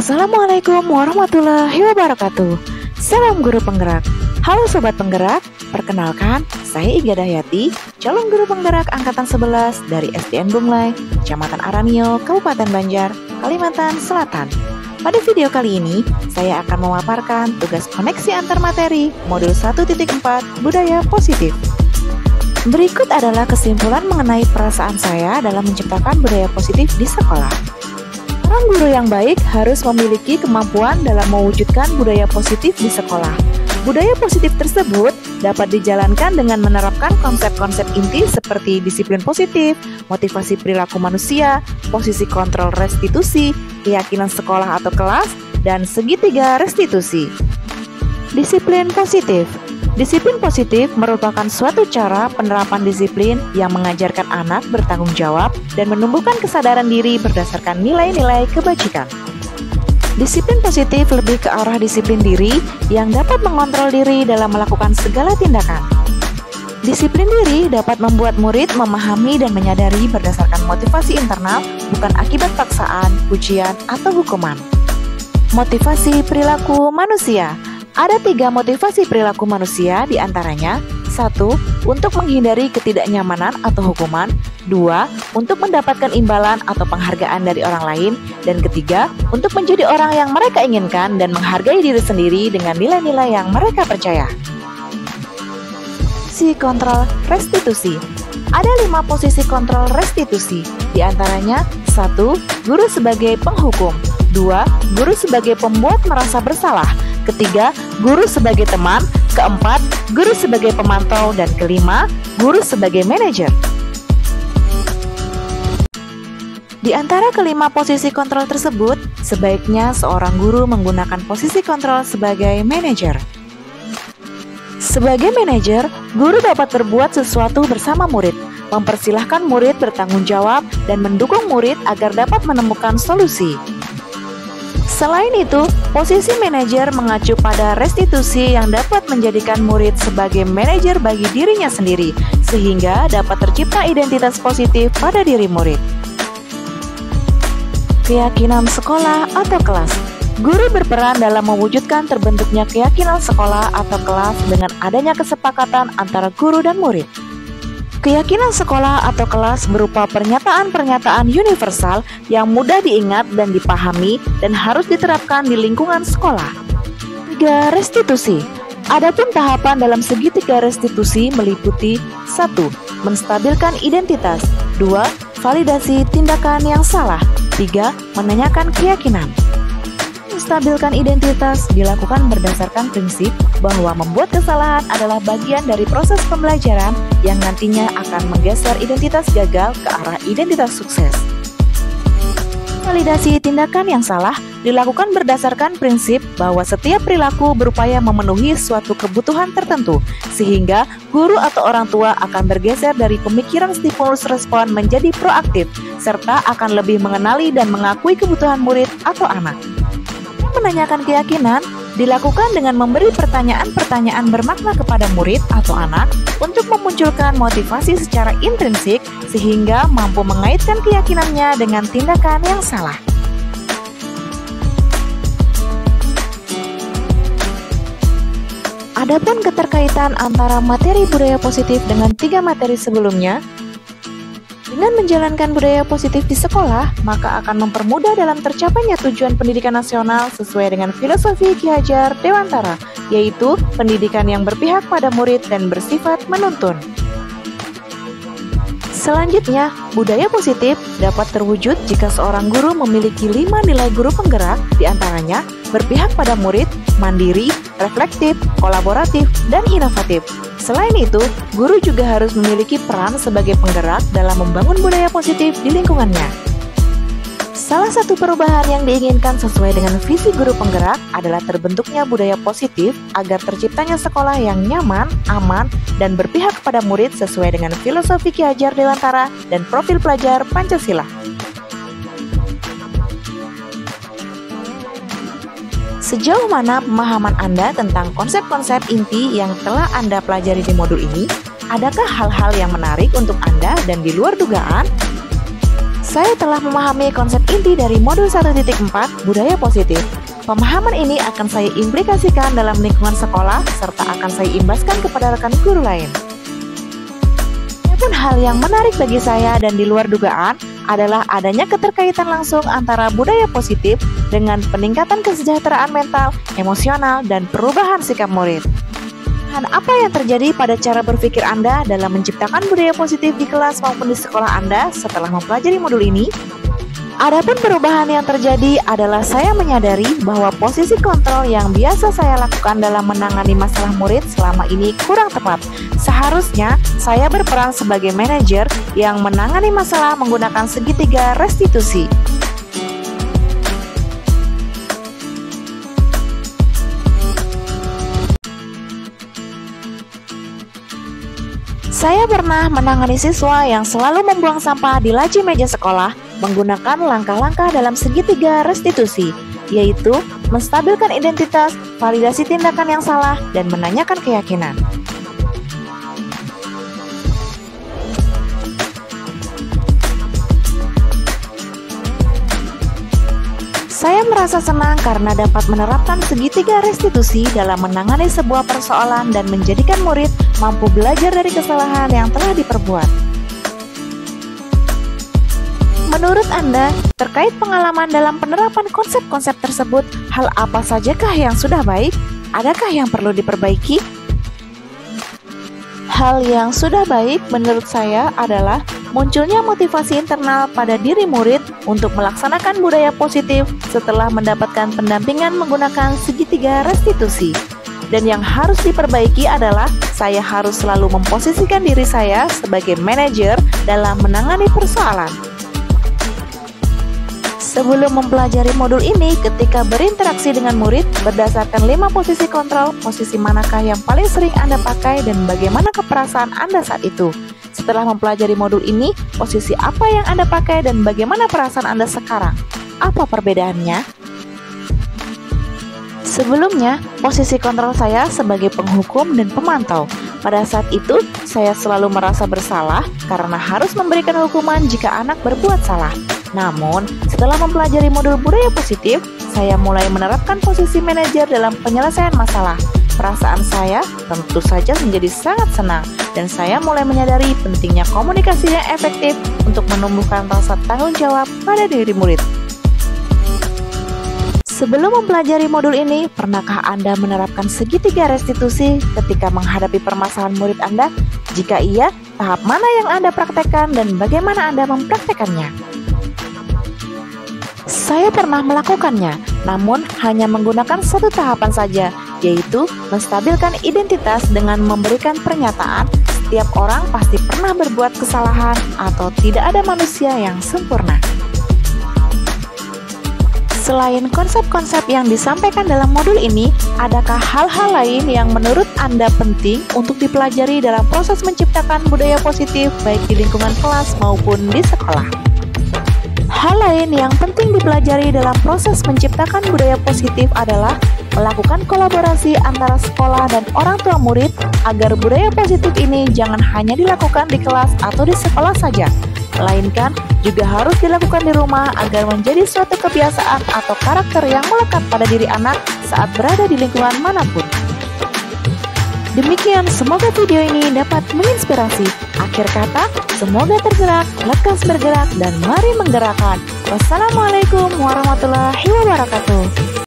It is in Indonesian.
Assalamualaikum warahmatullahi wabarakatuh. Salam guru penggerak. Halo sobat penggerak, perkenalkan saya Iga Dahyati, calon guru penggerak angkatan 11 dari SDN Bunglai, Kecamatan Aranio, Kabupaten Banjar, Kalimantan Selatan. Pada video kali ini, saya akan memaparkan tugas koneksi antar materi modul 1.4 Budaya Positif. Berikut adalah kesimpulan mengenai perasaan saya dalam menciptakan budaya positif di sekolah. Seorang guru yang baik harus memiliki kemampuan dalam mewujudkan budaya positif di sekolah. Budaya positif tersebut dapat dijalankan dengan menerapkan konsep-konsep inti seperti disiplin positif, motivasi perilaku manusia, posisi kontrol restitusi, keyakinan sekolah atau kelas, dan segitiga restitusi. Disiplin positif. Disiplin positif merupakan suatu cara penerapan disiplin yang mengajarkan anak bertanggung jawab dan menumbuhkan kesadaran diri berdasarkan nilai-nilai kebajikan. Disiplin positif lebih ke arah disiplin diri yang dapat mengontrol diri dalam melakukan segala tindakan. Disiplin diri dapat membuat murid memahami dan menyadari berdasarkan motivasi internal, bukan akibat paksaan, pujian, atau hukuman. Motivasi perilaku manusia. Ada 3 motivasi perilaku manusia, diantaranya 1. Untuk menghindari ketidaknyamanan atau hukuman, 2. Untuk mendapatkan imbalan atau penghargaan dari orang lain, dan ketiga, untuk menjadi orang yang mereka inginkan dan menghargai diri sendiri dengan nilai-nilai yang mereka percaya. Posisi kontrol restitusi. Ada 5 posisi kontrol restitusi, diantaranya 1. Guru sebagai penghukum, 2. Guru sebagai pembuat merasa bersalah, ketiga, guru sebagai teman, keempat, guru sebagai pemantau, dan kelima, guru sebagai manajer. Di antara kelima posisi kontrol tersebut, sebaiknya seorang guru menggunakan posisi kontrol sebagai manajer. Sebagai manajer, guru dapat berbuat sesuatu bersama murid, mempersilahkan murid bertanggung jawab, dan mendukung murid agar dapat menemukan solusi. Selain itu, posisi manajer mengacu pada restitusi yang dapat menjadikan murid sebagai manajer bagi dirinya sendiri, sehingga dapat tercipta identitas positif pada diri murid. Keyakinan sekolah atau kelas. Guru berperan dalam mewujudkan terbentuknya keyakinan sekolah atau kelas dengan adanya kesepakatan antara guru dan murid. Keyakinan sekolah atau kelas berupa pernyataan-pernyataan universal yang mudah diingat dan dipahami dan harus diterapkan di lingkungan sekolah. 3. Restitusi. Adapun tahapan dalam segitiga restitusi meliputi 1. Menstabilkan identitas, 2. Validasi tindakan yang salah, 3. Menanyakan keyakinan. Menstabilkan identitas dilakukan berdasarkan prinsip bahwa membuat kesalahan adalah bagian dari proses pembelajaran yang nantinya akan menggeser identitas gagal ke arah identitas sukses. Validasi tindakan yang salah dilakukan berdasarkan prinsip bahwa setiap perilaku berupaya memenuhi suatu kebutuhan tertentu, sehingga guru atau orang tua akan bergeser dari pemikiran stimulus respon menjadi proaktif, serta akan lebih mengenali dan mengakui kebutuhan murid atau anak. Menanyakan keyakinan dilakukan dengan memberi pertanyaan-pertanyaan bermakna kepada murid atau anak untuk memunculkan motivasi secara intrinsik sehingga mampu mengaitkan keyakinannya dengan tindakan yang salah. Adapun keterkaitan antara materi budaya positif dengan 3 materi sebelumnya, dengan menjalankan budaya positif di sekolah, maka akan mempermudah dalam tercapainya tujuan pendidikan nasional sesuai dengan filosofi Ki Hajar Dewantara, yaitu pendidikan yang berpihak pada murid dan bersifat menuntun. Selanjutnya, budaya positif dapat terwujud jika seorang guru memiliki 5 nilai guru penggerak, diantaranya berpihak pada murid, mandiri, reflektif, kolaboratif, dan inovatif. Selain itu, guru juga harus memiliki peran sebagai penggerak dalam membangun budaya positif di lingkungannya. Salah satu perubahan yang diinginkan sesuai dengan visi guru penggerak adalah terbentuknya budaya positif agar terciptanya sekolah yang nyaman, aman, dan berpihak kepada murid sesuai dengan filosofi Ki Hajar Dewantara dan profil pelajar Pancasila. Sejauh mana pemahaman Anda tentang konsep-konsep inti yang telah Anda pelajari di modul ini? Adakah hal-hal yang menarik untuk Anda dan di luar dugaan? Saya telah memahami konsep inti dari modul 1.4 budaya positif. Pemahaman ini akan saya implikasikan dalam lingkungan sekolah serta akan saya imbaskan kepada rekan guru lain. Adapun hal yang menarik bagi saya dan di luar dugaan adalah adanya keterkaitan langsung antara budaya positif dengan peningkatan kesejahteraan mental, emosional, dan perubahan sikap murid. Dan apa yang terjadi pada cara berpikir Anda dalam menciptakan budaya positif di kelas maupun di sekolah Anda setelah mempelajari modul ini? Adapun perubahan yang terjadi adalah saya menyadari bahwa posisi kontrol yang biasa saya lakukan dalam menangani masalah murid selama ini kurang tepat. Seharusnya saya berperan sebagai manajer yang menangani masalah menggunakan segitiga restitusi. Saya pernah menangani siswa yang selalu membuang sampah di laci meja sekolah menggunakan langkah-langkah dalam segitiga restitusi, yaitu menstabilkan identitas, validasi tindakan yang salah, dan menanyakan keyakinan. Saya merasa senang karena dapat menerapkan segitiga restitusi dalam menangani sebuah persoalan dan menjadikan murid mampu belajar dari kesalahan yang telah diperbuat. Menurut Anda, terkait pengalaman dalam penerapan konsep-konsep tersebut, hal apa sajakah yang sudah baik? Adakah yang perlu diperbaiki? Hal yang sudah baik menurut saya adalah munculnya motivasi internal pada diri murid untuk melaksanakan budaya positif setelah mendapatkan pendampingan menggunakan segitiga restitusi. Dan yang harus diperbaiki adalah saya harus selalu memposisikan diri saya sebagai manajer dalam menangani persoalan. Sebelum mempelajari modul ini, ketika berinteraksi dengan murid, berdasarkan 5 posisi kontrol, posisi manakah yang paling sering Anda pakai dan bagaimana keperasaan Anda saat itu? Setelah mempelajari modul ini, posisi apa yang Anda pakai dan bagaimana perasaan Anda sekarang? Apa perbedaannya? Sebelumnya, posisi kontrol saya sebagai penghukum dan pemantau. Pada saat itu, saya selalu merasa bersalah karena harus memberikan hukuman jika anak berbuat salah. Namun, setelah mempelajari modul budaya positif, saya mulai menerapkan posisi manajer dalam penyelesaian masalah. Perasaan saya tentu saja menjadi sangat senang, dan saya mulai menyadari pentingnya komunikasi yang efektif untuk menumbuhkan rasa tanggung jawab pada diri murid. Sebelum mempelajari modul ini, pernahkah Anda menerapkan segitiga restitusi ketika menghadapi permasalahan murid Anda? Jika iya, tahap mana yang Anda praktekkan dan bagaimana Anda mempraktekannya? Saya pernah melakukannya, namun hanya menggunakan satu tahapan saja, yaitu menstabilkan identitas dengan memberikan pernyataan setiap orang pasti pernah berbuat kesalahan atau tidak ada manusia yang sempurna. Selain konsep-konsep yang disampaikan dalam modul ini, adakah hal-hal lain yang menurut Anda penting untuk dipelajari dalam proses menciptakan budaya positif baik di lingkungan kelas maupun di sekolah? Hal lain yang penting dipelajari dalam proses menciptakan budaya positif adalah melakukan kolaborasi antara sekolah dan orang tua murid agar budaya positif ini jangan hanya dilakukan di kelas atau di sekolah saja, melainkan juga harus dilakukan di rumah agar menjadi suatu kebiasaan atau karakter yang melekat pada diri anak saat berada di lingkungan manapun. Demikian, semoga video ini dapat menginspirasi. Akhir kata, semoga tergerak, lekas bergerak, dan mari menggerakkan. Wassalamualaikum warahmatullahi wabarakatuh.